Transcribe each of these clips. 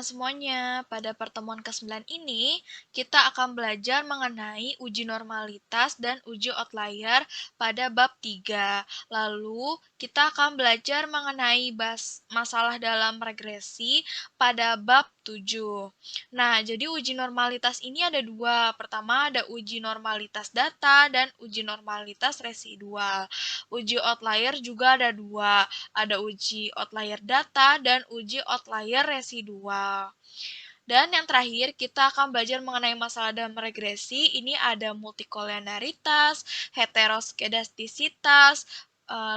teman-teman semuanya, pada pertemuan ke-9 ini, kita akan belajar mengenai uji normalitas dan uji outlier pada bab 3. Lalu, kita akan belajar mengenai masalah dalam regresi pada bab 7. Nah, jadi uji normalitas ini ada dua. Pertama, ada uji normalitas data dan uji normalitas residual. Uji outlier juga ada dua. Ada uji outlier data dan uji outlier residual. Dan yang terakhir, kita akan belajar mengenai masalah dalam regresi. Ini ada multikolonialitas, heteroskedastisitas,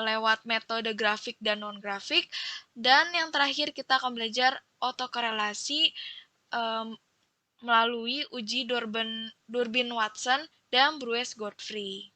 lewat metode grafik dan non-grafik. Dan yang terakhir, kita akan belajar autokorelasi melalui uji Durbin-Watson dan Bruce-Godfrey.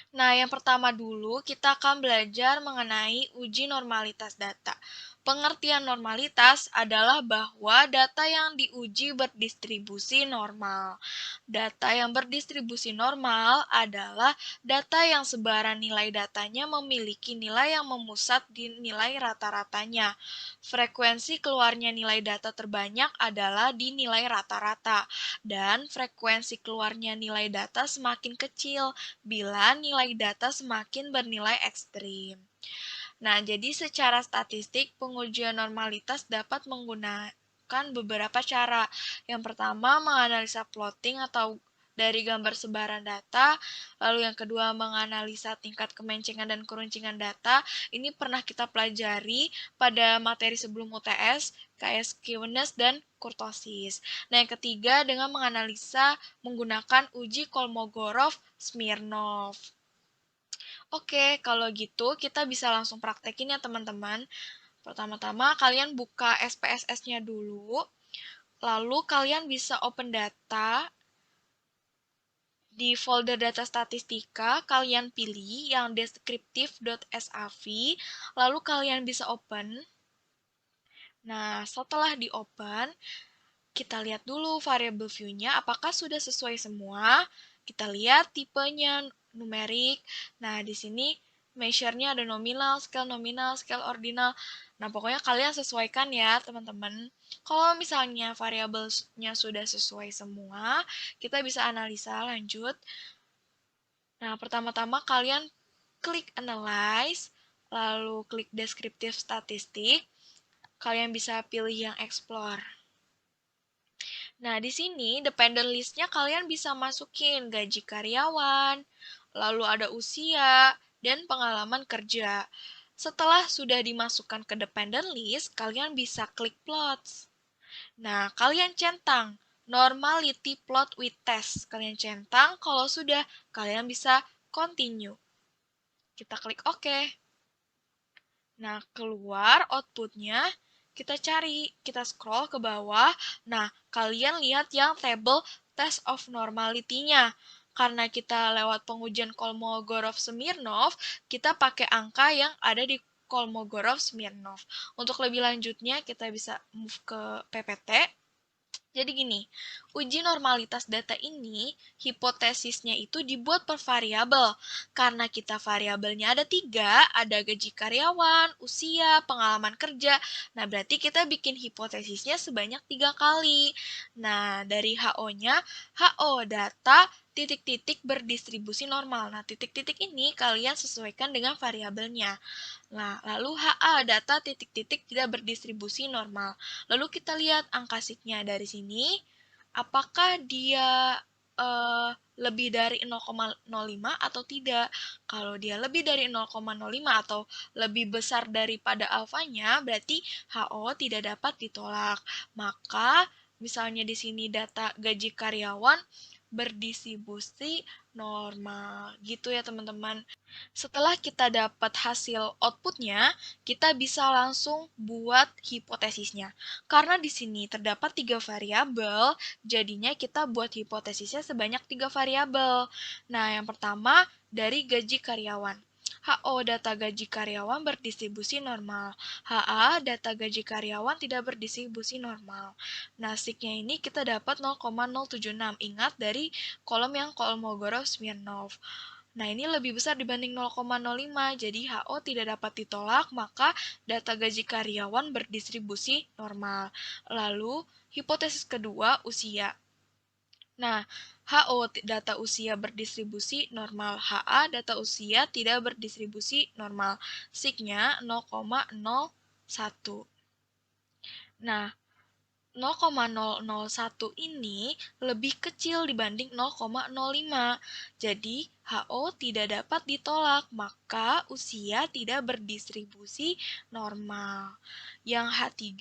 Nah, yang pertama dulu kita akan belajar mengenai uji normalitas data. Pengertian normalitas adalah bahwa data yang diuji berdistribusi normal. Data yang berdistribusi normal adalah data yang sebaran nilai datanya memiliki nilai yang memusat di nilai rata-ratanya. Frekuensi keluarnya nilai data terbanyak adalah di nilai rata-rata, dan frekuensi keluarnya nilai data semakin kecil bila nilai data semakin bernilai ekstrim. Nah, jadi secara statistik, pengujian normalitas dapat menggunakan beberapa cara. Yang pertama, menganalisa plotting atau dari gambar sebaran data. Lalu yang kedua, menganalisa tingkat kemencengan dan keruncingan data. Ini pernah kita pelajari pada materi sebelum UTS, KS-Kewness dan kurtosis. Nah, yang ketiga, dengan menganalisa menggunakan uji Kolmogorov-Smirnov. Oke, kalau gitu kita bisa langsung praktekin ya teman-teman. Pertama-tama kalian buka SPSS-nya dulu, lalu kalian bisa open data. Di folder data statistika, kalian pilih yang descriptive.sav, lalu kalian bisa open. Nah, setelah di-open, kita lihat dulu variable view-nya apakah sudah sesuai semua. Kita lihat tipenya numerik. Nah, di sini measure-nya ada nominal, scale ordinal. Nah, pokoknya kalian sesuaikan ya, teman-teman. Kalau misalnya variabelnya sudah sesuai semua, kita bisa analisa lanjut. Nah, pertama-tama kalian klik analyze, lalu klik descriptive statistik. Kalian bisa pilih yang explore. Nah, di sini dependent list-nya kalian bisa masukin gaji karyawan, lalu ada usia, dan pengalaman kerja. Setelah sudah dimasukkan ke dependent list, kalian bisa klik plots. Nah, kalian centang normality plot with test. Kalian centang, kalau sudah, kalian bisa continue. Kita klik OK. Nah, keluar outputnya. Kita cari, kita scroll ke bawah. Nah, kalian lihat yang table test of normality-nya. Karena kita lewat pengujian Kolmogorov-Smirnov, kita pakai angka yang ada di Kolmogorov-Smirnov. Untuk lebih lanjutnya, kita bisa move ke PPT. Jadi gini, uji normalitas data ini, hipotesisnya itu dibuat per variabel. Karena kita variabelnya ada 3, ada gaji karyawan, usia, pengalaman kerja. Nah, berarti kita bikin hipotesisnya sebanyak 3 kali. Nah, dari HO-nya, HO data titik-titik berdistribusi normal. Nah, titik-titik ini kalian sesuaikan dengan variabelnya. Nah, lalu HA data titik-titik tidak berdistribusi normal. Lalu kita lihat angka signya dari sini, apakah dia lebih dari 0,05 atau tidak. Kalau dia lebih dari 0,05 atau lebih besar daripada alfanya, berarti HO tidak dapat ditolak. Maka, misalnya di sini data gaji karyawan berdistribusi normal. Gitu ya teman-teman. Setelah kita dapat hasil outputnya, kita bisa langsung buat hipotesisnya. Karena di sini terdapat 3 variabel, jadinya kita buat hipotesisnya sebanyak 3 variabel. Nah, yang pertama dari gaji karyawan. HO data gaji karyawan berdistribusi normal. HA data gaji karyawan tidak berdistribusi normal. Nah, signya ini kita dapat 0,076. Ingat dari kolom yang Kolmogorov-Smirnov. Nah, ini lebih besar dibanding 0,05, jadi HO tidak dapat ditolak, maka data gaji karyawan berdistribusi normal. Lalu, hipotesis kedua, usia. Nah, HO data usia berdistribusi normal, HA data usia tidak berdistribusi normal. Signya 0,01. Nah, 0,001 ini lebih kecil dibanding 0,05. Jadi, HO tidak dapat ditolak, maka usia tidak berdistribusi normal. Yang H3,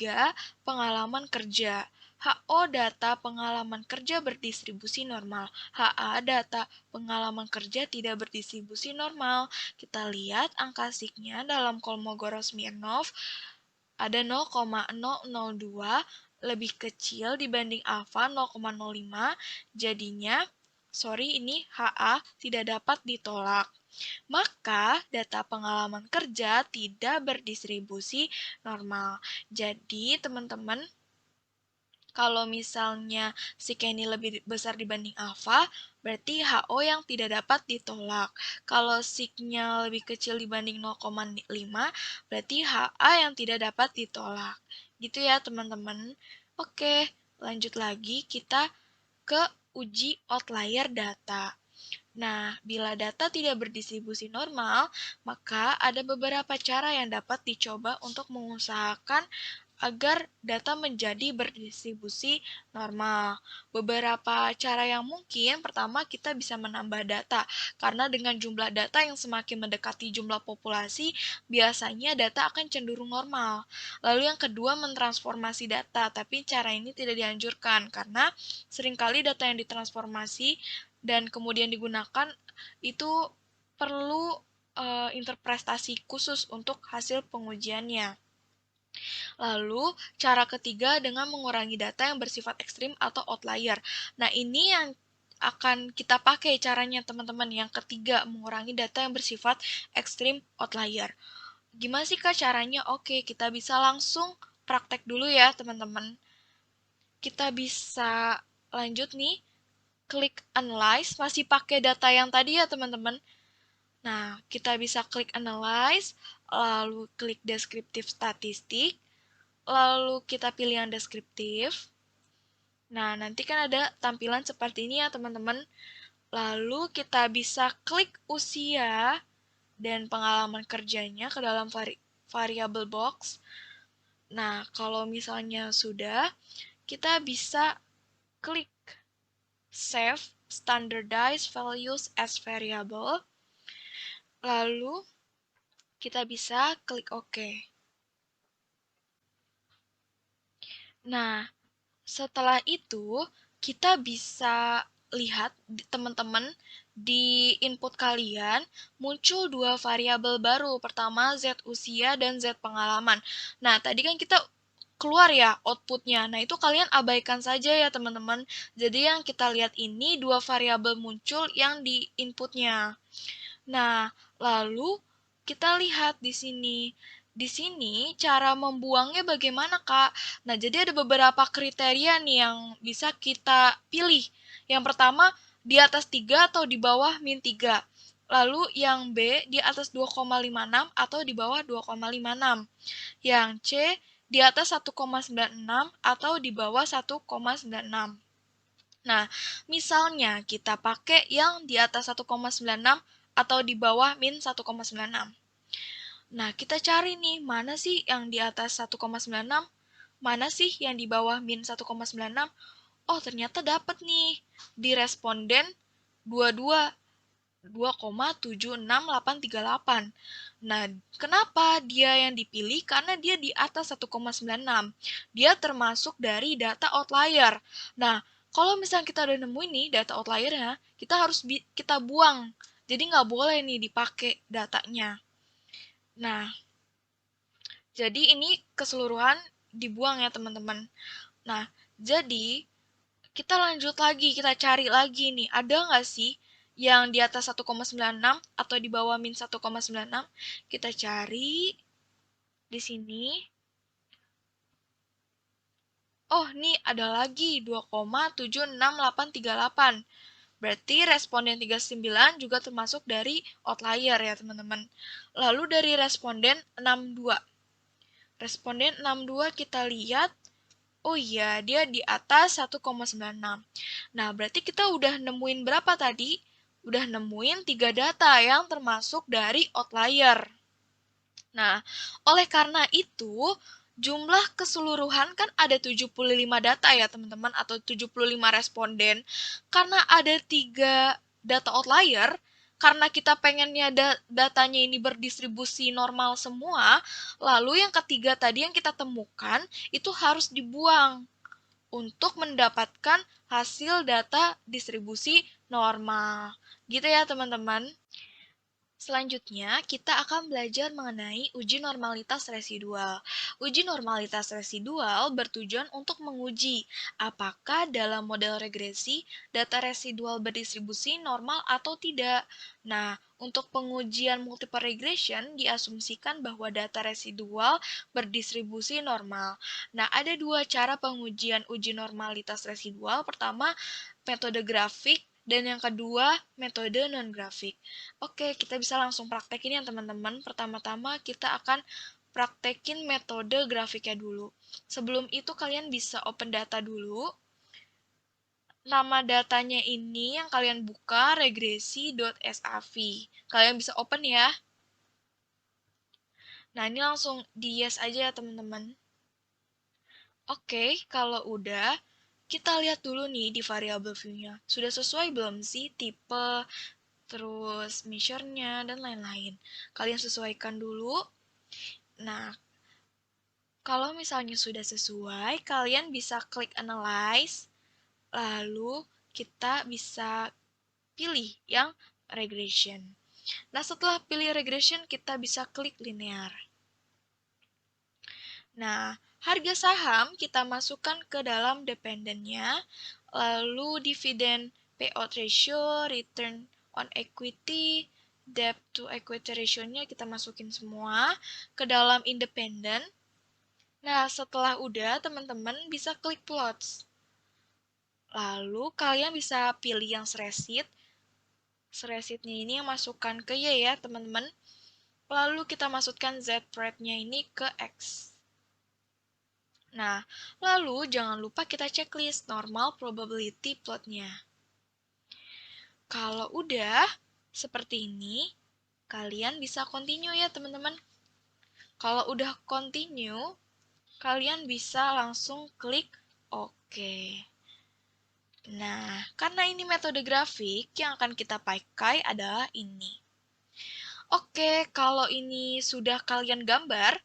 pengalaman kerja. HO data pengalaman kerja berdistribusi normal. HA data pengalaman kerja tidak berdistribusi normal. Kita lihat angka signya dalam Kolmogorov-Smirnov ada 0,002 lebih kecil dibanding alfa 0,05, jadinya, ini HA tidak dapat ditolak. Maka, data pengalaman kerja tidak berdistribusi normal. Jadi, teman-teman, kalau misalnya si Kenny lebih besar dibanding alfa, berarti HO yang tidak dapat ditolak. Kalau signya lebih kecil dibanding 0,5, berarti HA yang tidak dapat ditolak. Gitu ya teman-teman. Oke, lanjut lagi kita ke uji outlier data. Nah, bila data tidak berdistribusi normal, maka ada beberapa cara yang dapat dicoba untuk mengusahakan agar data menjadi berdistribusi normal. Beberapa cara yang mungkin, pertama kita bisa menambah data, karena dengan jumlah data yang semakin mendekati jumlah populasi, biasanya data akan cenderung normal. Lalu yang kedua, mentransformasi data, tapi cara ini tidak dianjurkan, karena seringkali data yang ditransformasi dan kemudian digunakan itu perlu interpretasi khusus untuk hasil pengujiannya. Lalu, cara ketiga dengan mengurangi data yang bersifat ekstrim atau outlier. Nah, ini yang akan kita pakai caranya teman-teman. Yang ketiga, mengurangi data yang bersifat ekstrim outlier. Gimana sih Kak caranya? Oke, kita bisa langsung praktek dulu ya teman-teman. Kita bisa lanjut nih, klik analyze, masih pakai data yang tadi ya teman-teman. Nah, kita bisa klik analyze, lalu klik deskriptif statistik, lalu kita pilih yang deskriptif. Nah, nanti kan ada tampilan seperti ini ya teman-teman. Lalu kita bisa klik usia dan pengalaman kerjanya ke dalam variable box. Nah, kalau misalnya sudah, kita bisa klik save standardized values as variable. Lalu kita bisa klik OK. Nah, setelah itu, kita bisa lihat teman-teman di input kalian muncul dua variabel baru. Pertama Z usia dan Z pengalaman. Nah, tadi kan kita keluar ya outputnya. Nah, itu kalian abaikan saja ya teman-teman. Jadi yang kita lihat ini dua variabel muncul yang di inputnya. Nah, lalu kita lihat di sini. Di sini cara membuangnya bagaimana, Kak? Nah, jadi ada beberapa kriteria nih yang bisa kita pilih. Yang pertama, di atas 3 atau di bawah min 3. Lalu yang B, di atas 2,56 atau di bawah 2,56. Yang C, di atas 1,96 atau di bawah 1,96. Nah, misalnya kita pakai yang di atas 1,96 atau di bawah min 1,96. Nah, kita cari nih, mana sih yang di atas 1,96? Mana sih yang di bawah min 1,96? Oh, ternyata dapat nih. Di responden 22, 2,76838. Nah, kenapa dia yang dipilih? Karena dia di atas 1,96. Dia termasuk dari data outlier. Nah, kalau misalnya kita udah nemu ini data outliernya, kita harus kita buang. Jadi nggak boleh nih dipakai datanya. Nah, jadi ini keseluruhan dibuang ya teman-teman. Nah, jadi kita lanjut lagi, kita cari lagi nih, ada nggak sih yang di atas 1,96 atau di bawah min 1,96? Kita cari di sini. Oh, nih ada lagi 2,76838. Berarti responden 39 juga termasuk dari outlier ya teman-teman. Lalu dari responden 62. Responden 62 kita lihat, oh iya dia di atas 1,96. Nah berarti kita udah nemuin berapa tadi? Udah nemuin 3 data yang termasuk dari outlier. Nah, oleh karena itu, jumlah keseluruhan kan ada 75 data ya teman-teman, atau 75 responden. Karena ada 3 data outlier, karena kita pengennya datanya ini berdistribusi normal semua, lalu yang ketiga tadi yang kita temukan, itu harus dibuang untuk mendapatkan hasil data distribusi normal. Gitu ya teman-teman. Selanjutnya, kita akan belajar mengenai uji normalitas residual. Uji normalitas residual bertujuan untuk menguji apakah dalam model regresi data residual berdistribusi normal atau tidak. Nah, untuk pengujian multiple regression diasumsikan bahwa data residual berdistribusi normal. Nah, ada dua cara pengujian uji normalitas residual. Pertama, metode grafik, dan yang kedua, metode non-grafik. Oke, kita bisa langsung praktekin ya teman-teman. Pertama-tama kita akan praktekin metode grafiknya dulu. Sebelum itu kalian bisa open data dulu. Nama datanya ini yang kalian buka regresi.sav. Kalian bisa open ya. Nah, ini langsung di yes aja ya teman-teman. Oke, kalau udah, kita lihat dulu nih di variable view-nya. Sudah sesuai belum sih tipe, terus measure-nya, dan lain-lain. Kalian sesuaikan dulu. Nah, kalau misalnya sudah sesuai, kalian bisa klik Analyze, lalu kita bisa pilih yang Regression. Nah, setelah pilih Regression, kita bisa klik Linear. Nah, harga saham kita masukkan ke dalam dependennya, lalu dividen payout ratio, return on equity, debt to equity ratio-nya kita masukin semua ke dalam independen. Nah, setelah udah, teman-teman bisa klik plots. Lalu, kalian bisa pilih yang sresit. Sresitnya ini yang masukkan ke Y ya, teman-teman. Lalu kita masukkan Z rate-nya ini ke X. Nah, lalu jangan lupa kita checklist normal probability plotnya. Kalau udah seperti ini, kalian bisa continue ya teman-teman. Kalau udah continue, kalian bisa langsung klik OK. Nah, karena ini metode grafik, yang akan kita pakai adalah ini. Oke, kalau ini sudah kalian gambar,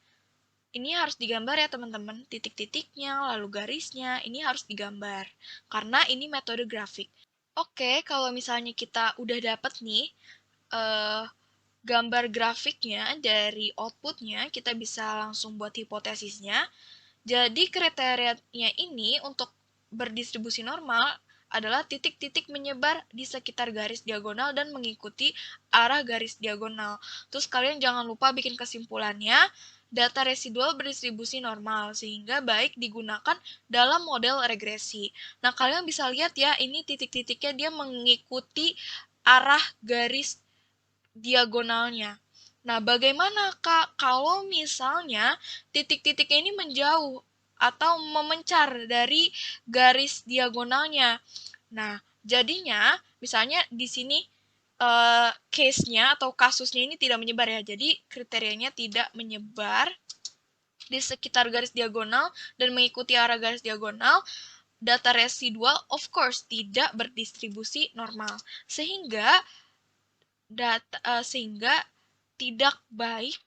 ini harus digambar ya teman-teman. Titik-titiknya, lalu garisnya, ini harus digambar. Karena ini metode grafik. Oke, kalau misalnya kita udah dapet nih, gambar grafiknya dari outputnya, kita bisa langsung buat hipotesisnya. Jadi kriterianya ini untuk berdistribusi normal adalah titik-titik menyebar di sekitar garis diagonal dan mengikuti arah garis diagonal. Terus kalian jangan lupa bikin kesimpulannya, data residual berdistribusi normal, sehingga baik digunakan dalam model regresi. Nah, kalian bisa lihat ya, ini titik-titiknya dia mengikuti arah garis diagonalnya. Nah, bagaimana Kak kalau misalnya titik-titiknya ini menjauh atau memencar dari garis diagonalnya? Nah, jadinya misalnya di sini case-nya atau kasusnya ini tidak menyebar ya. Jadi kriterianya tidak menyebar di sekitar garis diagonal dan mengikuti arah garis diagonal. Data residual of course tidak berdistribusi normal. Sehingga tidak baik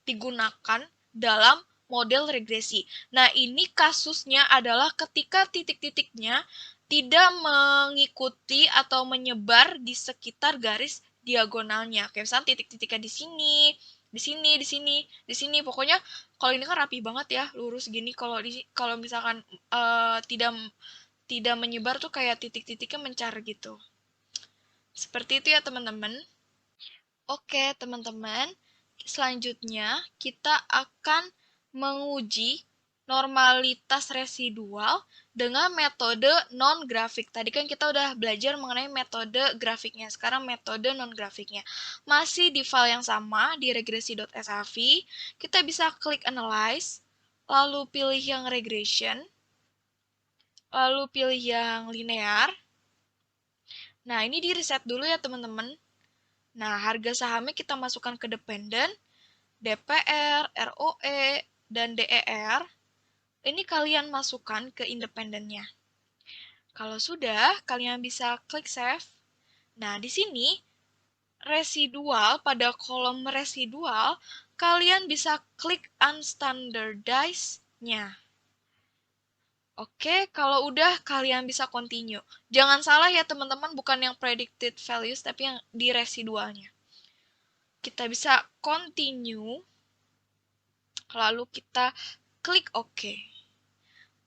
digunakan dalam model regresi. Nah, ini kasusnya adalah ketika titik-titiknya tidak mengikuti atau menyebar di sekitar garis diagonalnya. Kayak misalnya titik-titiknya di sini, di sini, di sini, di sini. Pokoknya kalau ini kan rapi banget ya, lurus gini. Kalau misalkan tidak menyebar tuh kayak titik-titiknya mencar gitu. Seperti itu ya teman-teman. Oke teman-teman, selanjutnya kita akan menguji normalitas residual dengan metode non-grafik. Tadi kan kita udah belajar mengenai metode grafiknya, sekarang metode non-grafiknya. Masih di file yang sama, di regresi.sav, kita bisa klik Analyze, lalu pilih yang Regression, lalu pilih yang Linear. Nah, ini di reset dulu ya teman-teman. Nah, harga sahamnya kita masukkan ke dependent, DPR, ROE, dan DER. Ini kalian masukkan ke independennya. Kalau sudah, kalian bisa klik save. Nah, di sini residual, pada kolom residual, kalian bisa klik unstandardized-nya. Oke, kalau udah kalian bisa continue. Jangan salah ya teman-teman, bukan yang predicted values, tapi yang di residualnya. Kita bisa continue, lalu kita klik OK.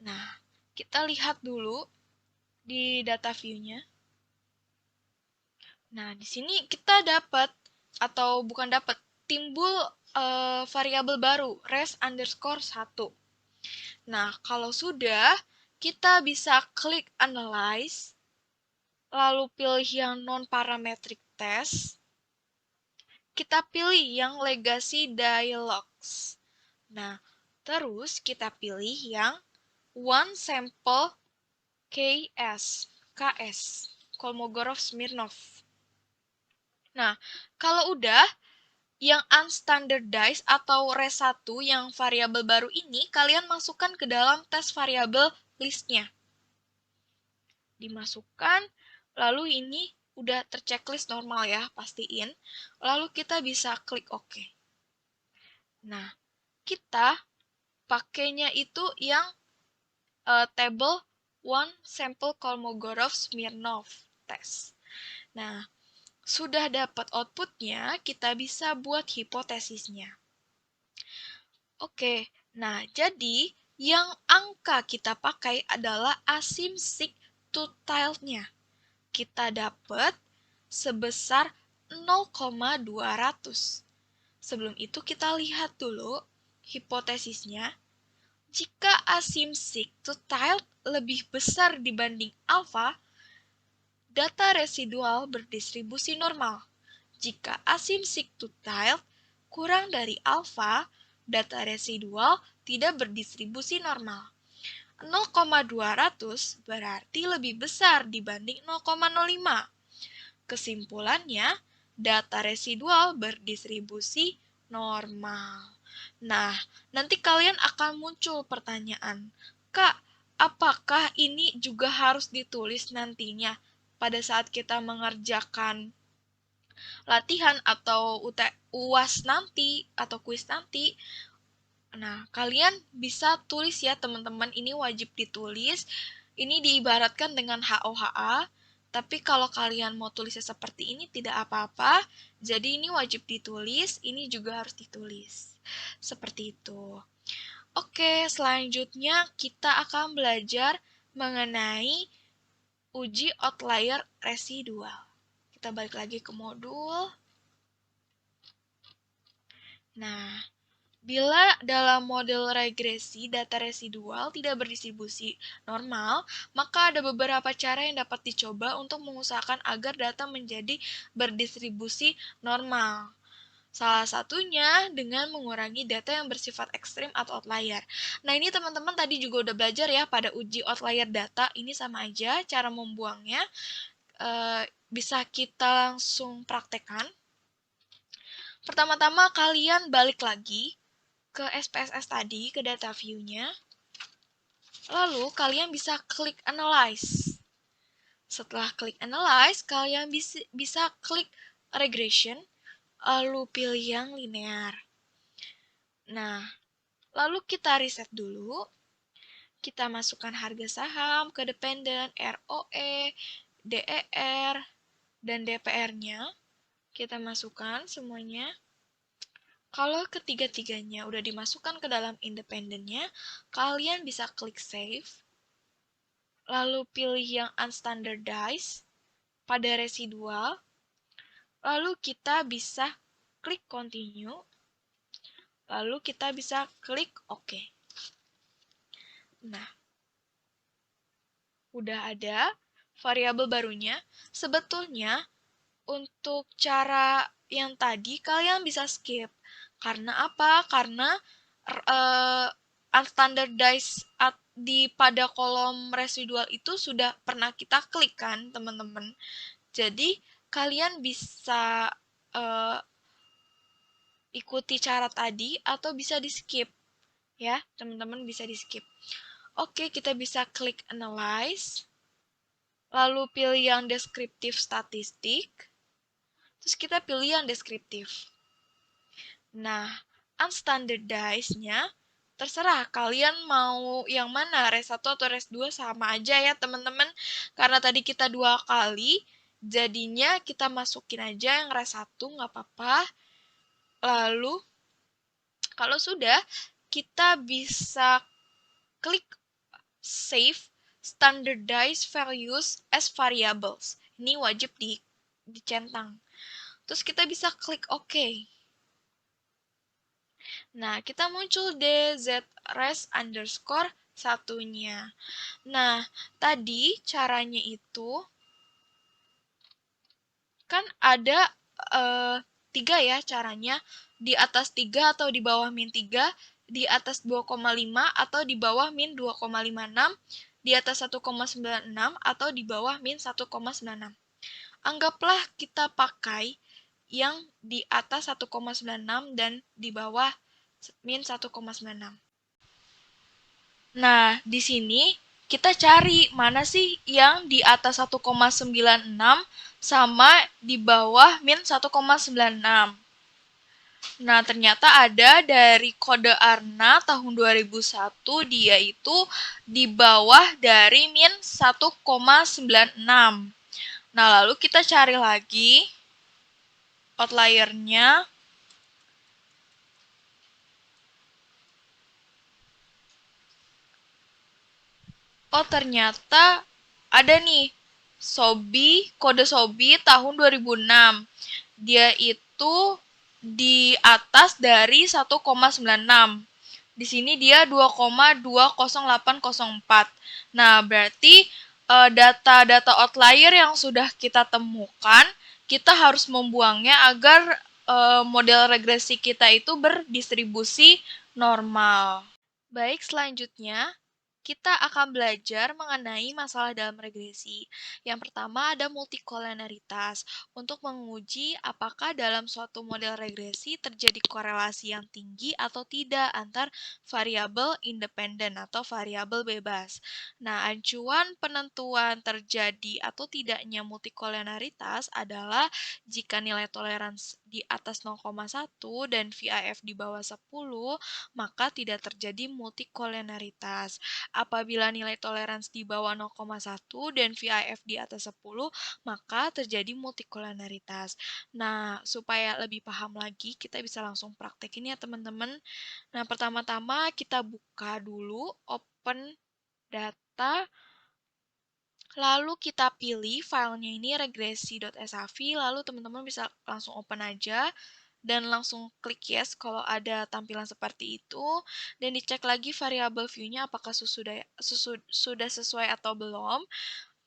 Nah, kita lihat dulu di data view-nya. Nah, di sini kita dapat, atau bukan dapat, timbul variabel baru, res_1. Nah, kalau sudah, kita bisa klik Analyze, lalu pilih yang non-parametric test, kita pilih yang Legacy Dialogs. Nah, terus kita pilih yang One Sample KS, Kolmogorov-Smirnov. Nah, kalau udah, yang unstandardized atau res1 yang variabel baru ini, kalian masukkan ke dalam tes variabel listnya. Dimasukkan, lalu ini udah terchecklist normal ya, pastiin. Lalu kita bisa klik OK. Nah, kita pakainya itu yang table One Sample Kolmogorov-Smirnov test. Nah, sudah dapat outputnya, kita bisa buat hipotesisnya. Oke, nah jadi yang angka kita pakai adalah asymptotic-to-tilde-nya. Kita dapat sebesar 0,200. Sebelum itu kita lihat dulu hipotesisnya. Jika asymptotic-to-tilde lebih besar dibanding alfa, data residual berdistribusi normal. Jika asymptotic-to-tilde kurang dari alfa, data residual tidak berdistribusi normal. 0,200 berarti lebih besar dibanding 0,05. Kesimpulannya, data residual berdistribusi normal. Nah, nanti kalian akan muncul pertanyaan, Kak, apakah ini juga harus ditulis nantinya pada saat kita mengerjakan latihan atau UAS nanti atau kuis nanti? Nah, kalian bisa tulis ya teman-teman, ini wajib ditulis. Ini diibaratkan dengan HOHA, tapi kalau kalian mau tulisnya seperti ini tidak apa-apa. Jadi ini wajib ditulis, ini juga harus ditulis. Seperti itu. Oke, selanjutnya kita akan belajar mengenai uji outlier residual. Kita balik lagi ke modul. Nah, bila dalam model regresi data residual tidak berdistribusi normal, maka ada beberapa cara yang dapat dicoba untuk mengusahakan agar data menjadi berdistribusi normal. Salah satunya dengan mengurangi data yang bersifat ekstrim atau outlier. Nah, ini teman-teman tadi juga udah belajar ya pada uji outlier data. Ini sama aja cara membuangnya. Bisa kita langsung praktekkan. Pertama-tama kalian balik lagi ke SPSS tadi, ke data view-nya. Lalu kalian bisa klik Analyze. Setelah klik Analyze, kalian bisa klik Regression, lalu pilih yang Linear. Nah, lalu kita reset dulu. Kita masukkan harga saham ke dependent, ROE, DER, dan DPR-nya. Kita masukkan semuanya. Kalau ketiga-tiganya udah dimasukkan ke dalam independennya, kalian bisa klik save, lalu pilih yang unstandardized pada residual, lalu kita bisa klik continue, lalu kita bisa klik OK. Nah, udah ada variabel barunya. Sebetulnya untuk cara yang tadi kalian bisa skip. Karena apa? Karena unstandardized di pada kolom residual itu sudah pernah kita klik kan, teman-teman. Jadi kalian bisa uh, ikuti cara tadi atau bisa di skip ya, teman-teman bisa di skip. Oke, kita bisa klik analyze, lalu pilih yang deskriptif statistik, terus kita pilih yang deskriptif. Nah, unstandardized-nya terserah kalian mau yang mana, res 1 atau res 2 sama aja ya teman-teman. Karena tadi kita 2 kali, jadinya kita masukin aja yang res 1 nggak apa-apa. Lalu, kalau sudah, kita bisa klik save standardized values as variables. Ini wajib dicentang. Terus kita bisa klik OK. Nah, kita muncul dzres underscore satunya. Nah, tadi caranya itu kan ada 3 ya caranya. Di atas 3 atau di bawah min 3, di atas 2,5 atau di bawah min 2,56, di atas 1,96 atau di bawah min 1,96. Anggaplah kita pakai yang di atas 1,96 dan di bawah min 1,96. Nah, di sini kita cari mana sih yang di atas 1,96 sama di bawah min 1,96. Nah, ternyata ada dari kode ARNA tahun 2001, dia itu di bawah dari min 1,96. Nah, lalu kita cari lagi outliernya. Oh, ternyata ada nih kode SOBI tahun 2006. Dia itu di atas dari 1,96. Di sini dia 2,20804. Nah, berarti data-data outlier yang sudah kita temukan, kita harus membuangnya agar model regresi kita itu berdistribusi normal. Baik, selanjutnya kita akan belajar mengenai masalah dalam regresi. Yang pertama ada multikolonaritas. Untuk menguji apakah dalam suatu model regresi terjadi korelasi yang tinggi atau tidak antar variabel independen atau variabel bebas. Nah, acuan penentuan terjadi atau tidaknya multikolonaritas adalah jika nilai toleransi di atas 0,1 dan VIF di bawah 10, maka tidak terjadi multikolonaritas. Apabila nilai toleransi di bawah 0,1 dan VIF di atas 10, maka terjadi multikolonaritas. Nah, supaya lebih paham lagi, kita bisa langsung praktekin ya teman-teman. Nah, pertama-tama kita buka dulu open data, lalu kita pilih filenya ini regresi.sav, lalu teman-teman bisa langsung open aja dan langsung klik yes kalau ada tampilan seperti itu, dan dicek lagi variabel view-nya apakah sudah sesuai atau belum.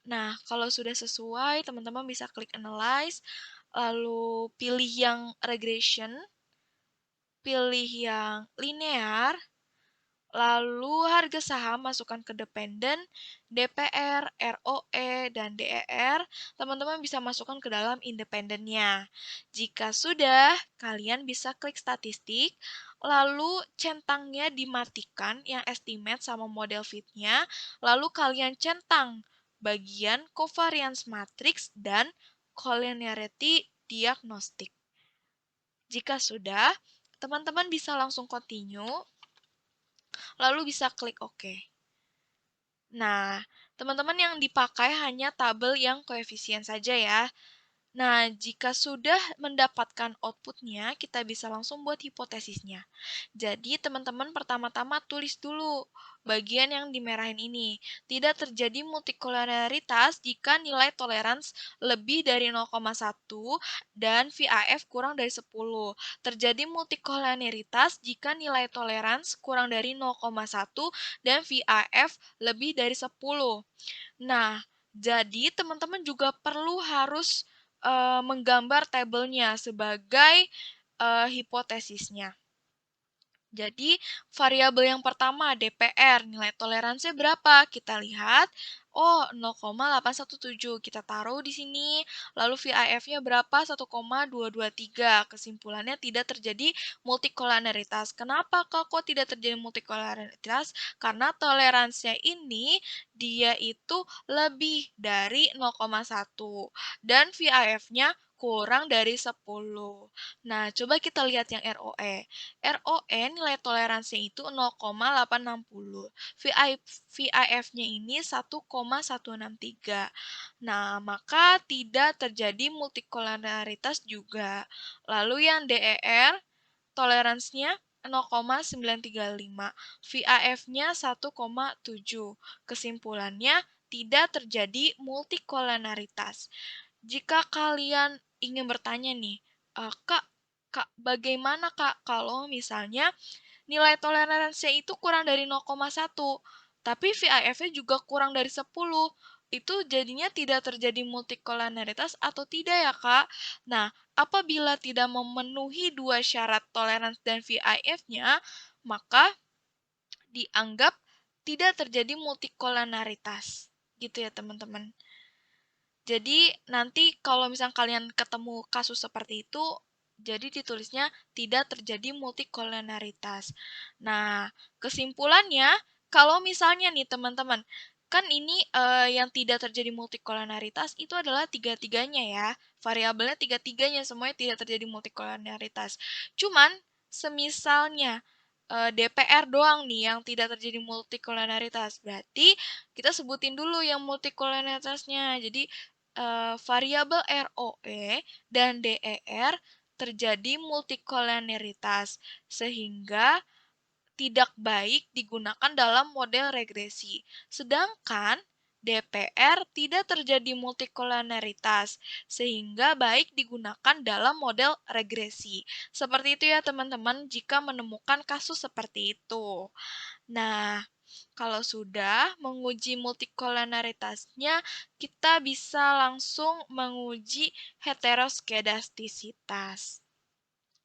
Nah, kalau sudah sesuai, teman-teman bisa klik analyze, lalu pilih yang regression, pilih yang linear, lalu harga saham masukkan ke dependen, DPR, ROE, dan DER, teman-teman bisa masukkan ke dalam independennya. Jika sudah, kalian bisa klik statistik, lalu centangnya dimatikan yang estimate sama model fit-nya, lalu kalian centang bagian covariance matrix dan collinearity diagnostic. Jika sudah, teman-teman bisa langsung continue, lalu bisa klik OK. Nah, teman-teman yang dipakai hanya tabel yang koefisien saja ya. Nah, jika sudah mendapatkan outputnya, kita bisa langsung buat hipotesisnya. Jadi, teman-teman pertama-tama tulis dulu bagian yang dimerahin ini. Tidak terjadi multikolaritas jika nilai toleransi lebih dari 0,1 dan VAF kurang dari 10. Terjadi multikolaritas jika nilai toleransi kurang dari 0,1 dan VAF lebih dari 10. Nah, jadi teman-teman juga perlu harus menggambar tabelnya sebagai hipotesisnya. Jadi, variabel yang pertama DPR, nilai toleransinya berapa? Kita lihat, oh 0,817, kita taruh di sini. Lalu VIF-nya berapa? 1,223. Kesimpulannya tidak terjadi multikolaritas. Kenapa kok tidak terjadi multikolaritas? Karena toleransinya ini dia itu lebih dari 0,1 dan VIF-nya kurang dari 10. Nah, coba kita lihat yang ROE. ROE nilai toleransinya itu 0,860. VIF-nya ini 1,163. Nah, maka tidak terjadi multikolaritas juga. Lalu yang DER toleransinya 0,935. VIF-nya 1,7. Kesimpulannya tidak terjadi multikolaritas. Jika kalian ingin bertanya nih, Kak, bagaimana Kak kalau misalnya nilai toleransinya itu kurang dari 0,1, tapi VIF-nya juga kurang dari 10. Itu jadinya tidak terjadi multikolaritas atau tidak ya, Kak? Nah, apabila tidak memenuhi dua syarat toleransi dan VIF-nya, maka dianggap tidak terjadi multikolaritas. Gitu ya, teman-teman. Jadi nanti kalau misalnya kalian ketemu kasus seperti itu, jadi ditulisnya tidak terjadi multikolaritas. Nah, kesimpulannya, kalau misalnya nih teman-teman, kan ini yang tidak terjadi multikolaritas itu adalah tiga-tiganya ya. Variabelnya tiga-tiganya semuanya tidak terjadi multikolaritas. Cuman, semisalnya DPR doang nih yang tidak terjadi multikolaritas. Berarti kita sebutin dulu yang multikolaritasnya. Jadi variabel ROE dan DER terjadi multikolaritas sehingga tidak baik digunakan dalam model regresi. Sedangkan DPR tidak terjadi multikolaritas sehingga baik digunakan dalam model regresi. Seperti itu ya teman-teman jika menemukan kasus seperti itu. Nah, kalau sudah menguji multikolaritasnya, kita bisa langsung menguji heteroskedastisitas.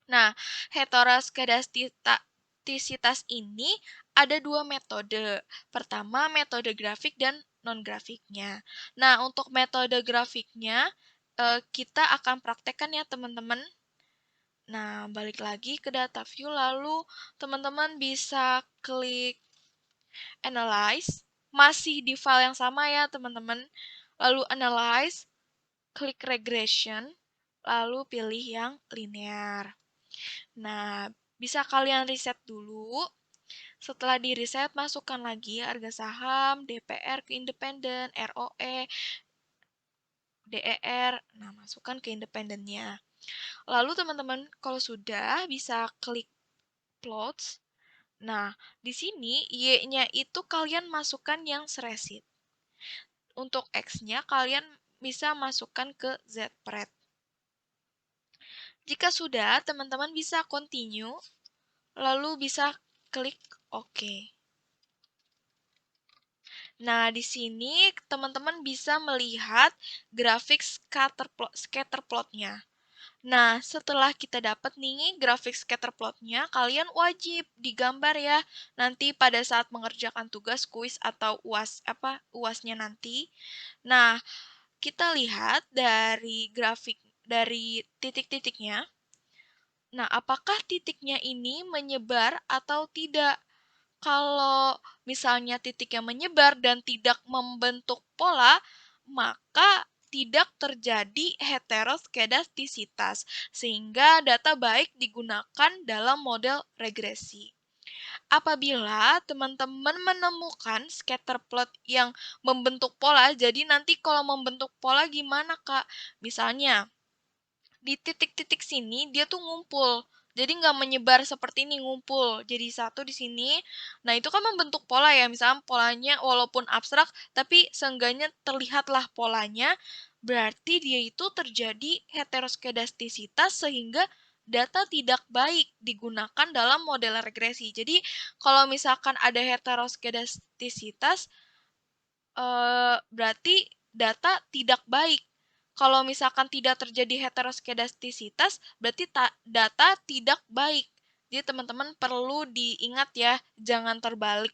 Nah, heteroskedastisitas ini ada dua metode. Pertama, metode grafik dan non-grafiknya. Nah, untuk metode grafiknya, kita akan praktekkan ya teman-teman. Nah, balik lagi ke data view, lalu teman-teman bisa klik Analyze, masih di file yang sama ya teman-teman. Lalu Analyze, klik Regression, lalu pilih yang linear. Nah, bisa kalian reset dulu. Setelah di reset, masukkan lagi harga saham, DPR ke independen, ROE, DER. Nah, masukkan ke independennya. Lalu teman-teman, kalau sudah bisa klik plots. Nah, di sini Y-nya itu kalian masukkan yang seresit. Untuk X-nya kalian bisa masukkan ke Zpred. Jika sudah, teman-teman bisa continue, lalu bisa klik OK. Nah, di sini teman-teman bisa melihat grafik scatter plot-nya. Nah, setelah kita dapat nih grafik scatter plot-nya, kalian wajib digambar ya. Nanti pada saat mengerjakan tugas kuis atau UAS-nya nanti. Nah, kita lihat dari grafik dari titik-titiknya. Nah, apakah titiknya ini menyebar atau tidak? Kalau misalnya titiknya menyebar dan tidak membentuk pola, maka tidak terjadi heteroskedastisitas, sehingga data baik digunakan dalam model regresi. Apabila teman-teman menemukan scatter plot yang membentuk pola, jadi nanti kalau membentuk pola gimana, Kak? Misalnya, di titik-titik sini dia tuh ngumpul. Jadi nggak menyebar seperti ini, ngumpul. Jadi satu di sini. Nah, itu kan membentuk pola ya. Misalnya polanya walaupun abstrak, tapi seenggaknya terlihatlah polanya. Berarti dia itu terjadi heteroskedastisitas sehingga data tidak baik digunakan dalam model regresi. Jadi, kalau misalkan ada heteroskedastisitas, berarti data tidak baik. Kalau misalkan tidak terjadi heteroskedastisitas, berarti data tidak baik. Jadi teman-teman perlu diingat ya, jangan terbalik.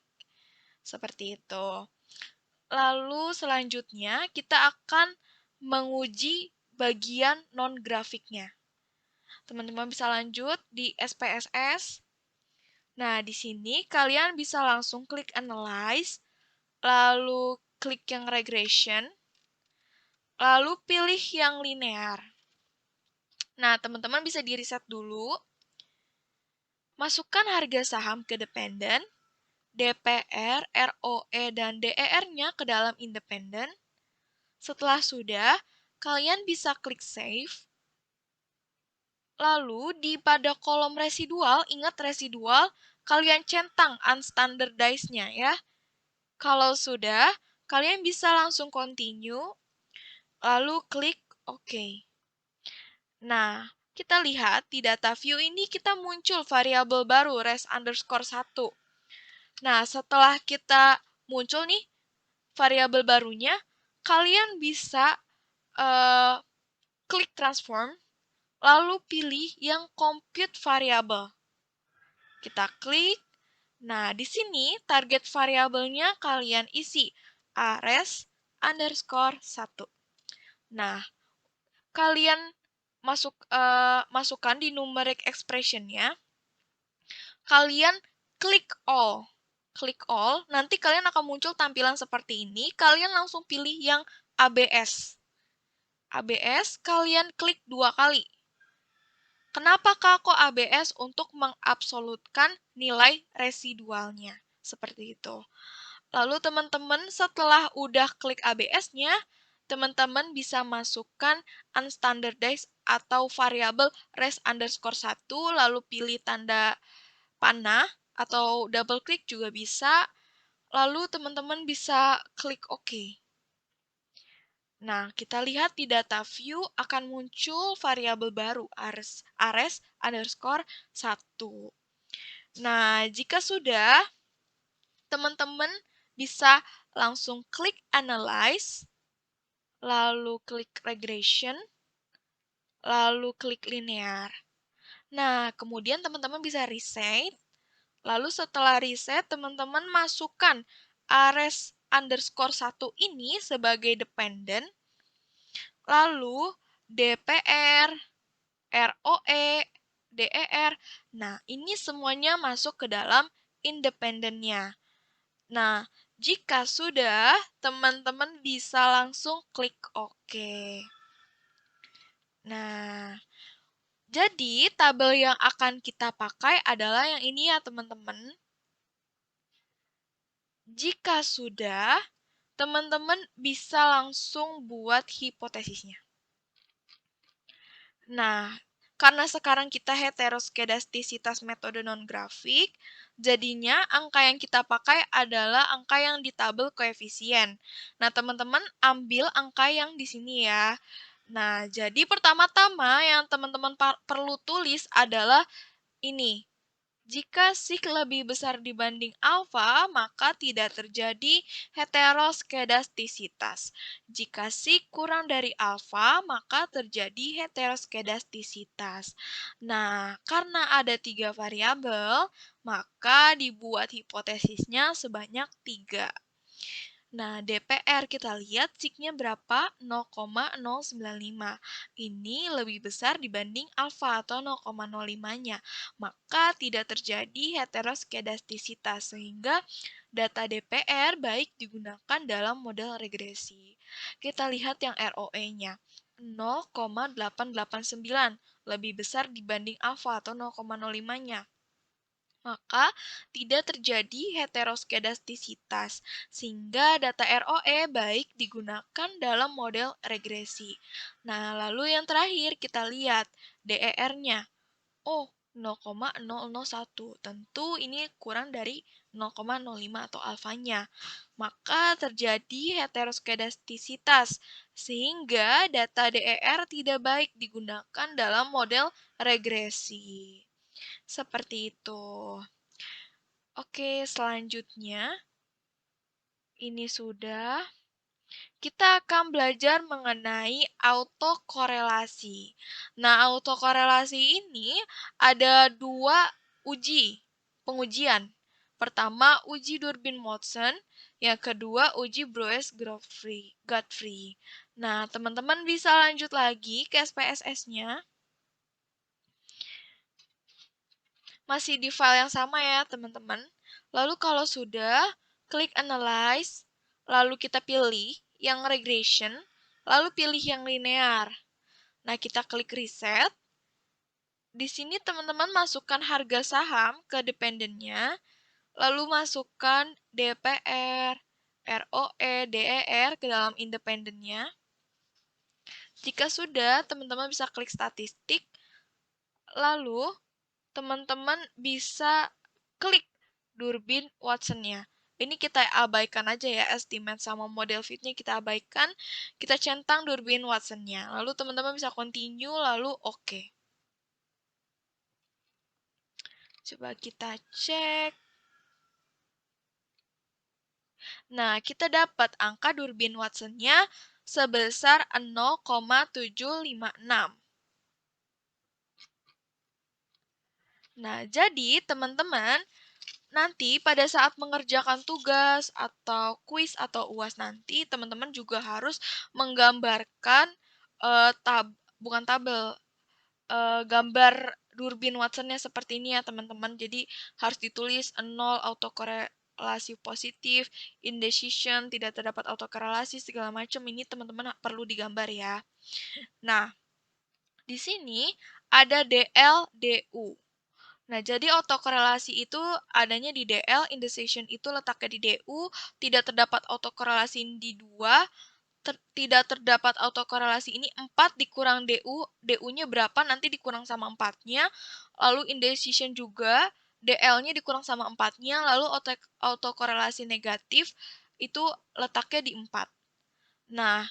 Seperti itu. Lalu selanjutnya kita akan menguji bagian non-grafiknya. Teman-teman bisa lanjut di SPSS. Nah, di sini kalian bisa langsung klik Analyze, lalu klik yang Regression, lalu pilih yang linear. Nah, teman-teman bisa di-reset dulu. Masukkan harga saham ke dependen, DPR, ROE, dan DER-nya ke dalam independen. Setelah sudah, kalian bisa klik Save. Lalu, pada kolom residual, ingat residual, kalian centang unstandardized-nya ya. Kalau sudah, kalian bisa langsung continue, lalu klik OK. Nah, kita lihat di data view ini kita muncul variabel baru res_1. Nah, setelah kita muncul nih variabel barunya, kalian bisa klik transform, lalu pilih yang compute variable. Kita klik. Nah, di sini target variabelnya kalian isi ares_1. Nah, kalian masukkan di numeric expression-nya. Kalian klik all. Klik all, nanti kalian akan muncul tampilan seperti ini. Kalian langsung pilih yang ABS. ABS, kalian klik 2 kali. Kenapa kok ABS? Untuk mengabsolutkan nilai residualnya. Seperti itu. Lalu teman-teman setelah udah klik ABS-nya, teman-teman bisa masukkan unstandardized atau variabel res_1, lalu pilih tanda panah atau double klik juga bisa. Lalu teman-teman bisa klik OK. Nah, kita lihat di data view akan muncul variabel baru ares_1. Nah, jika sudah, teman-teman bisa langsung klik Analyze, lalu klik Regression, lalu klik Linear. Nah, kemudian teman-teman bisa reset. Lalu setelah reset, teman-teman masukkan ares_1 ini sebagai dependen. Lalu DPR, ROE, DER. Nah, ini semuanya masuk ke dalam independennya. Nah, jika sudah, teman-teman bisa langsung klik OK. Nah, jadi tabel yang akan kita pakai adalah yang ini ya, teman-teman. Jika sudah, teman-teman bisa langsung buat hipotesisnya. Nah, karena sekarang kita heteroskedastisitas metode non-grafik, jadinya angka yang kita pakai adalah angka yang di tabel koefisien. Nah, teman-teman ambil angka yang di sini ya. Nah, jadi pertama-tama yang teman-teman perlu tulis adalah ini. Jika sig lebih besar dibanding alfa, maka tidak terjadi heteroskedastisitas. Jika sig kurang dari alfa, maka terjadi heteroskedastisitas. Nah, karena ada 3 variabel, maka dibuat hipotesisnya sebanyak 3. Nah, DPR kita lihat sig-nya berapa? 0,095. Ini lebih besar dibanding alfa atau 0,05-nya. Maka tidak terjadi heteroskedastisitas sehingga data DPR baik digunakan dalam model regresi. Kita lihat yang ROE-nya. 0,889 lebih besar dibanding alfa atau 0,05-nya. maka tidak terjadi heteroskedastisitas, sehingga data ROE baik digunakan dalam model regresi. Nah, lalu yang terakhir kita lihat DER-nya. Oh, 0,001. Tentu ini kurang dari 0,05 atau alfanya. Maka terjadi heteroskedastisitas, sehingga data DER tidak baik digunakan dalam model regresi. Seperti itu. Oke, selanjutnya ini sudah. Kita akan belajar mengenai autokorelasi. Nah, autokorelasi ini ada dua pengujian. Pertama, uji Durbin-Watson. Yang kedua, uji Brouwer-Godfrey. Nah, teman-teman bisa lanjut lagi ke SPSS-nya. Masih di file yang sama ya, teman-teman. Lalu kalau sudah, klik Analyze, lalu kita pilih yang Regression, lalu pilih yang Linear. Nah, kita klik Reset. Di sini teman-teman masukkan harga saham ke dependennya, lalu masukkan DPR, ROE, DER ke dalam independennya. Jika sudah, teman-teman bisa klik Statistik, lalu teman-teman bisa klik Durbin Watson-nya. Ini kita abaikan aja ya, estimate sama model fit-nya kita abaikan. Kita centang Durbin Watson-nya. Lalu teman-teman bisa continue, lalu oke. Coba kita cek. Nah, kita dapat angka Durbin Watson-nya sebesar 0,756. Nah, jadi teman-teman, nanti pada saat mengerjakan tugas atau kuis atau UAS nanti, teman-teman juga harus menggambarkan bukan tabel, gambar Durbin Watson-nya seperti ini ya teman-teman. Jadi harus ditulis 0 autokorelasi positif, indecision, tidak terdapat autokorelasi, segala macam. Ini teman-teman perlu digambar ya. Nah, di sini ada DL, DU. Nah, jadi autokorelasi itu adanya di DL, indecision itu letaknya di DU, tidak terdapat autokorelasi di 2, tidak terdapat autokorelasi ini 4 dikurang DU, DU-nya berapa nanti dikurang sama 4-nya, lalu indecision juga, DL-nya dikurang sama 4-nya, lalu autokorelasi negatif itu letaknya di 4. Nah,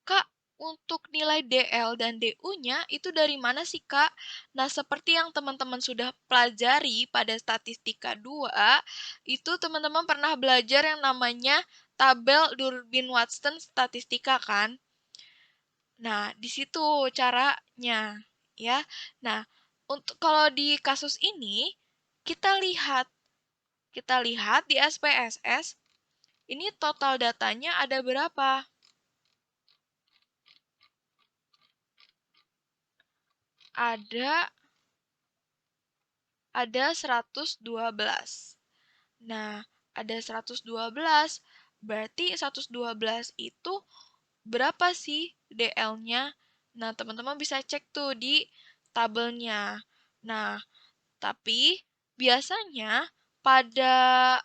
Kak, untuk nilai DL dan DU-nya itu dari mana sih, Kak? Nah, seperti yang teman-teman sudah pelajari pada statistika 2, itu teman-teman pernah belajar yang namanya tabel Durbin-Watson statistika kan? Nah, di situ caranya ya. Nah, untuk kalau di kasus ini kita lihat di SPSS ini total datanya ada berapa? Ada 112. Nah, ada 112, berarti 112 itu berapa sih DL-nya? Nah, teman-teman bisa cek tuh di tabelnya. Nah, tapi biasanya pada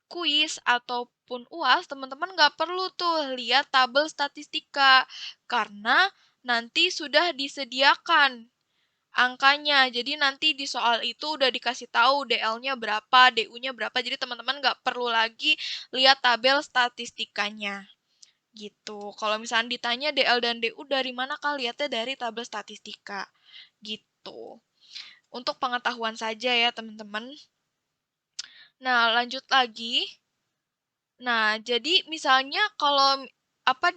kuis ataupun UAS, teman-teman nggak perlu tuh lihat tabel statistika, karena nanti sudah disediakan angkanya. Jadi nanti di soal itu udah dikasih tahu DL-nya berapa, DU-nya berapa. Jadi teman-teman nggak perlu lagi lihat tabel statistikanya. Gitu. Kalau misalnya ditanya DL dan DU dari mana, Kak? Lihatnya dari tabel statistika. Gitu. Untuk pengetahuan saja ya, teman-teman. Nah, lanjut lagi. Nah, jadi misalnya kalau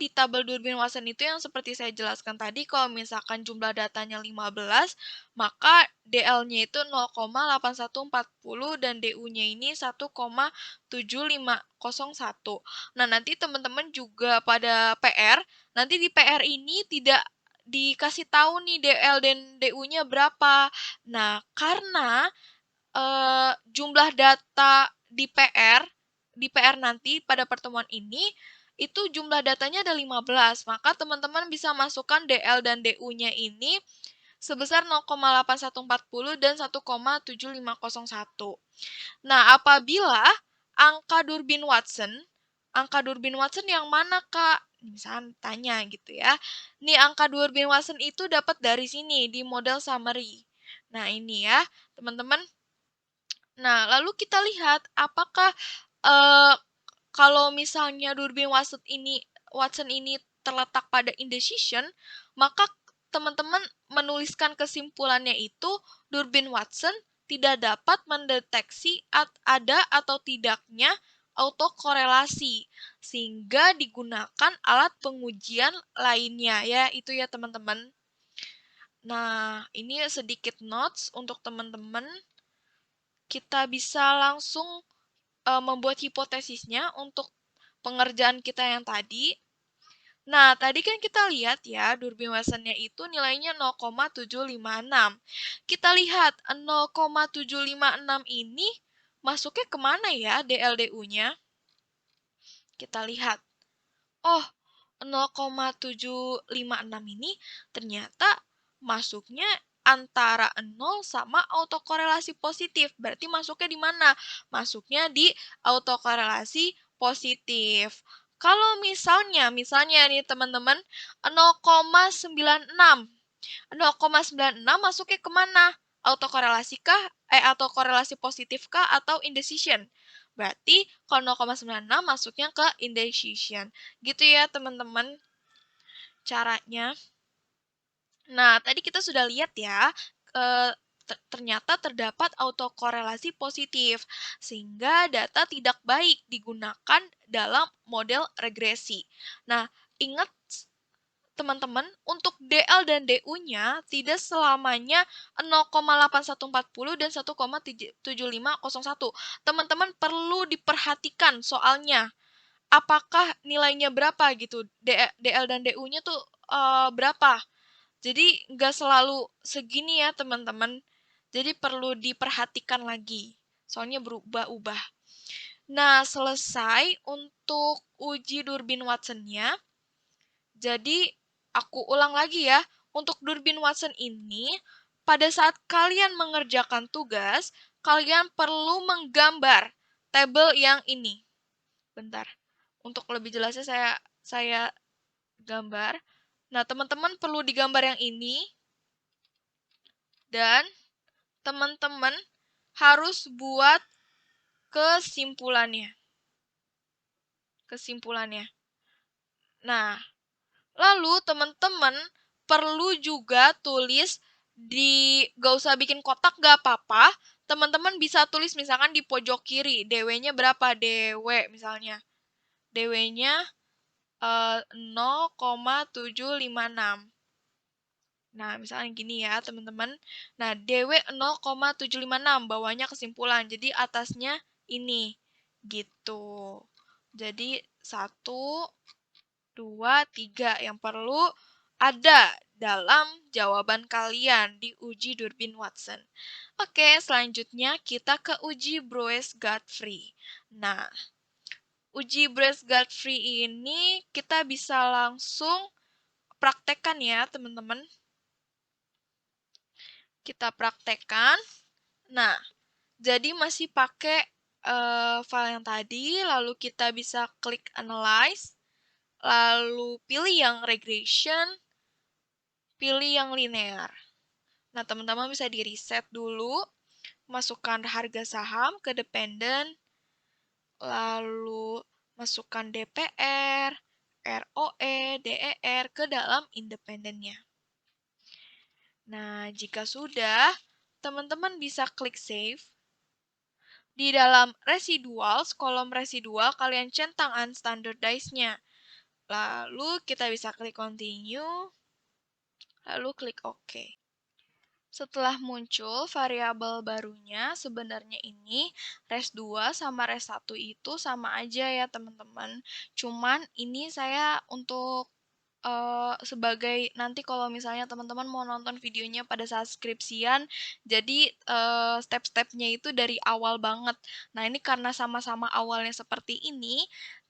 di tabel Durbin-Watson itu yang seperti saya jelaskan tadi, kalau misalkan jumlah datanya 15, maka DL-nya itu 0,8140 dan DU-nya ini 1,7501. Nah, nanti teman-teman juga pada PR, nanti di PR ini tidak dikasih tahu nih DL dan DU-nya berapa. Nah, karena jumlah data di PR nanti pada pertemuan ini itu jumlah datanya ada 15, maka teman-teman bisa masukkan DL dan DU-nya ini sebesar 0,8140 dan 1,7501. Nah, apabila angka Durbin Watson yang mana, Kak? Misalnya tanya gitu ya. Nih, angka Durbin Watson itu dapat dari sini, di model summary. Nah, ini ya, teman-teman. Nah, lalu kita lihat apakah eh, kalau misalnya Durbin Watson ini terletak pada indecision, maka teman-teman menuliskan kesimpulannya itu Durbin Watson tidak dapat mendeteksi ada atau tidaknya autokorelasi sehingga digunakan alat pengujian lainnya ya, itu ya teman-teman. Nah, ini sedikit notes untuk teman-teman. Kita bisa langsung membuat hipotesisnya untuk pengerjaan kita yang tadi. Nah, tadi kan kita lihat ya, Durbin Watson-nya itu nilainya 0,756. Kita lihat 0,756 ini masuknya kemana ya DLDU-nya? Kita lihat. Oh, 0,756 ini ternyata masuknya antara 0 sama autokorelasi positif. Berarti masuknya di mana? Masuknya di autokorelasi positif. Kalau misalnya nih teman-teman 0,96. 0,96 masuknya kemana? Autokorelasi kah? Autokorelasi positif kah atau indecision? Berarti kalau 0,96 masuknya ke indecision. Gitu ya teman-teman caranya. Nah, tadi kita sudah lihat ya, ternyata terdapat autokorelasi positif, sehingga data tidak baik digunakan dalam model regresi. Nah, ingat teman-teman, untuk DL dan DU-nya tidak selamanya 0,8140 dan 1,7501. Teman-teman perlu diperhatikan soalnya, apakah nilainya berapa gitu, DL dan DU-nya tuh berapa. Jadi nggak selalu segini ya teman-teman. Jadi perlu diperhatikan lagi, soalnya berubah-ubah. Nah, selesai untuk uji Durbin Watson-nya. Jadi, aku ulang lagi ya. Untuk Durbin Watson ini, pada saat kalian mengerjakan tugas, kalian perlu menggambar tabel yang ini. Bentar. Untuk lebih jelasnya saya gambar. Nah, teman-teman perlu digambar yang ini. Dan teman-teman harus buat kesimpulannya. Nah, lalu teman-teman perlu juga tulis gak usah bikin kotak gak apa-apa. Teman-teman bisa tulis misalkan di pojok kiri, DW-nya berapa? DW misalnya. DW-nya 0,756. Nah, misalnya gini ya, teman-teman. Nah, DW 0,756, bawahnya kesimpulan. Jadi, atasnya ini. Gitu. Jadi, 1, 2, 3 yang perlu ada dalam jawaban kalian di uji Durbin Watson. Oke, selanjutnya kita ke uji Brouwer-Godfrey. Nah, uji Brouwer-Godfrey ini kita bisa langsung praktekkan ya, teman-teman. Kita praktekkan. Nah, jadi masih pakai file yang tadi, lalu kita bisa klik Analyze, lalu pilih yang Regression, pilih yang Linear. Nah, teman-teman bisa di-reset dulu, masukkan harga saham ke dependent, lalu masukkan DPR, ROE, DER ke dalam independennya. Nah, jika sudah, teman-teman bisa klik Save. Di dalam Residuals, kolom residual, kalian centang unstandardized-nya. Lalu kita bisa klik Continue, lalu klik OK. Setelah muncul variabel barunya, sebenarnya ini res 2 sama res 1 itu sama aja ya teman-teman. Cuman ini saya untuk sebagai nanti kalau misalnya teman-teman mau nonton videonya pada saat skripsian, jadi step-stepnya itu dari awal banget. Nah, ini karena sama-sama awalnya seperti ini,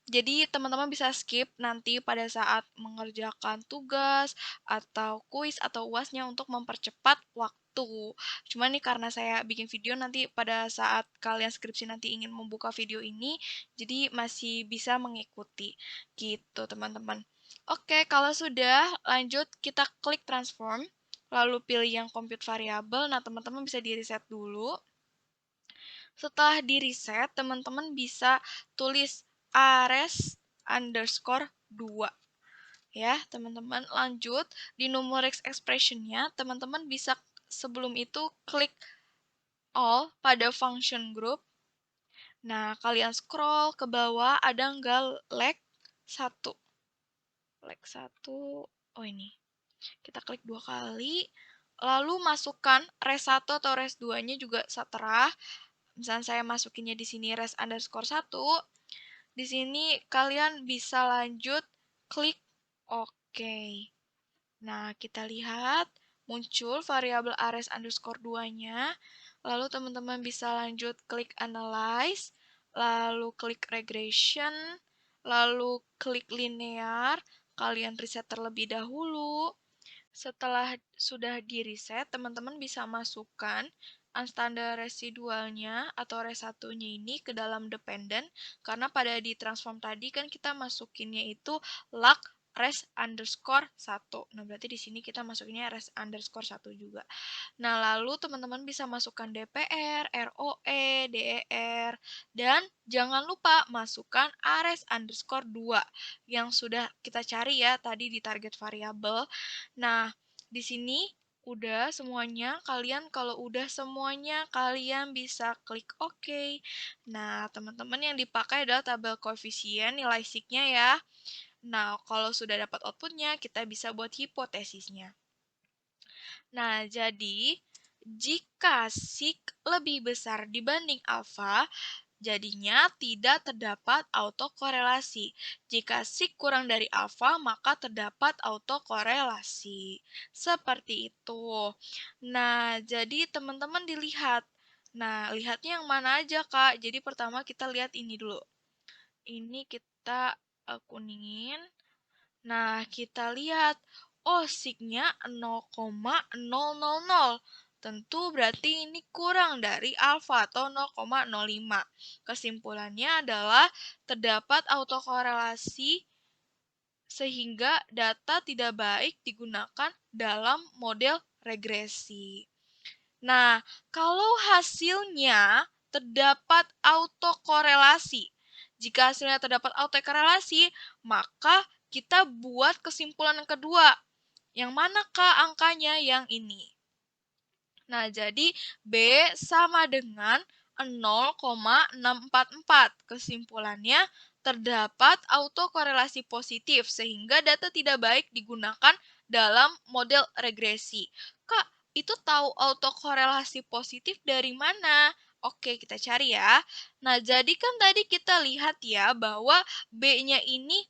Jadi teman-teman bisa skip nanti pada saat mengerjakan tugas atau kuis atau UASnya untuk mempercepat waktu. Cuma nih karena saya bikin video nanti pada saat kalian skripsi nanti ingin membuka video ini, jadi masih bisa mengikuti gitu teman-teman. Oke, kalau sudah lanjut kita klik transform, lalu pilih yang compute variable. Nah, teman-teman bisa di reset dulu. Setelah di reset, teman-teman bisa tulis ares underscore 2. Ya, teman-teman lanjut. Di numerics expression-nya, teman-teman bisa sebelum itu klik all pada function group. Nah, kalian scroll ke bawah, ada nggak leg 1? Leg 1, oh ini. Kita klik 2 kali, lalu masukkan res 1 atau res 2-nya juga seterah. Misalnya saya masukinnya di sini res underscore 1, di sini kalian bisa lanjut klik OK. Nah, kita lihat muncul variabel ares underscore 2-nya. Lalu teman-teman bisa lanjut klik analyze, lalu klik regression, lalu klik linear. Kalian reset terlebih dahulu. Setelah sudah di-reset, teman-teman bisa masukkan unstandard residualnya atau res satunya ini ke dalam dependent, karena pada di transform tadi kan kita masukinnya itu lag res underscore 1. Nah, berarti di sini kita masukinnya res underscore 1 juga. Nah, lalu teman-teman bisa masukkan DPR, ROE, DER, dan jangan lupa masukkan ares underscore 2 yang sudah kita cari ya tadi di target variabel. Nah, di sini udah semuanya. Kalau udah semuanya, kalian bisa klik OK. Nah, teman-teman yang dipakai adalah tabel koefisien nilai sig-nya ya. Nah, kalau sudah dapat outputnya, kita bisa buat hipotesisnya. Nah, jadi jika sig lebih besar dibanding alfa, jadinya tidak terdapat autokorelasi. Jika sig kurang dari alfa, maka terdapat autokorelasi. Seperti itu. Nah, jadi teman-teman dilihat. Nah, lihatnya yang mana aja, Kak? Jadi pertama kita lihat ini dulu. Ini kita kuningin. Nah, kita lihat. Oh, sig-nya 0,000. Tentu berarti ini kurang dari alfa atau 0,05. Kesimpulannya adalah terdapat autokorelasi sehingga data tidak baik digunakan dalam model regresi. Nah, kalau hasilnya terdapat autokorelasi, jika hasilnya terdapat autokorelasi, maka kita buat kesimpulan yang kedua. Yang manakah angkanya? Yang ini. Nah, jadi B sama dengan 0,644. Kesimpulannya, terdapat autokorelasi positif sehingga data tidak baik digunakan dalam model regresi. Kak, itu tahu autokorelasi positif dari mana? Oke, kita cari ya. Nah, jadi kan tadi kita lihat ya bahwa B-nya ini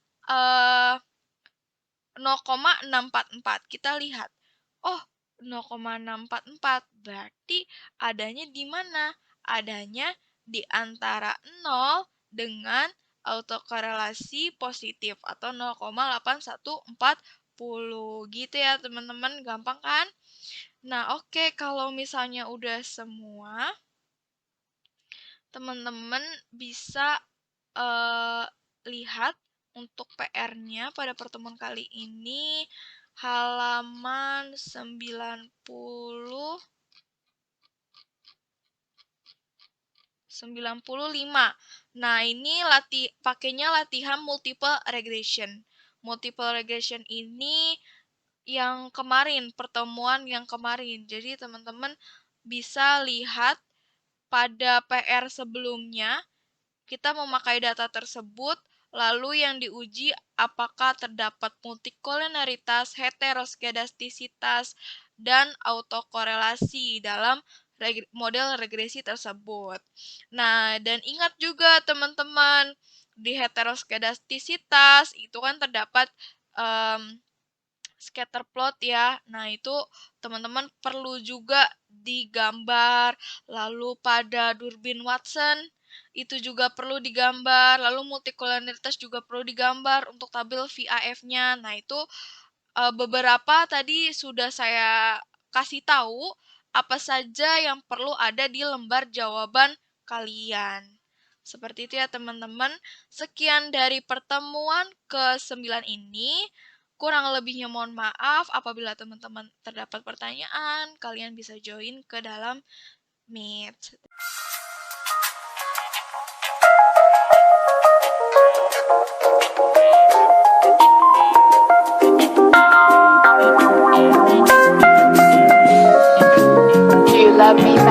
0,644. Kita lihat. Oh, 0,644 berarti adanya di mana? Adanya di antara 0 dengan autokorelasi positif atau 0,8140 gitu ya teman-teman, gampang kan? Nah, oke, kalau misalnya udah semua, teman-teman bisa lihat untuk PR-nya pada pertemuan kali ini halaman 95. Nah, ini pakainya latihan multiple regression. Multiple regression ini yang kemarin, pertemuan yang kemarin. Jadi, teman-teman bisa lihat pada PR sebelumnya, kita memakai data tersebut, lalu yang diuji apakah terdapat multikolonaritas, heteroskedastisitas, dan autokorelasi dalam model regresi tersebut. Nah, dan ingat juga teman-teman, di heteroskedastisitas itu kan terdapat scatter plot ya. Nah, itu teman-teman perlu juga digambar. Lalu pada Durbin Watson, itu juga perlu digambar, lalu multikolonialitas juga perlu digambar untuk tabel VAF-nya. Nah, itu beberapa tadi sudah saya kasih tahu apa saja yang perlu ada di lembar jawaban kalian. Seperti itu ya teman-teman. Sekian dari pertemuan ke-9 ini. Kurang lebihnya mohon maaf. Apabila teman-teman terdapat pertanyaan, kalian bisa join ke dalam Meet. Do you love me back?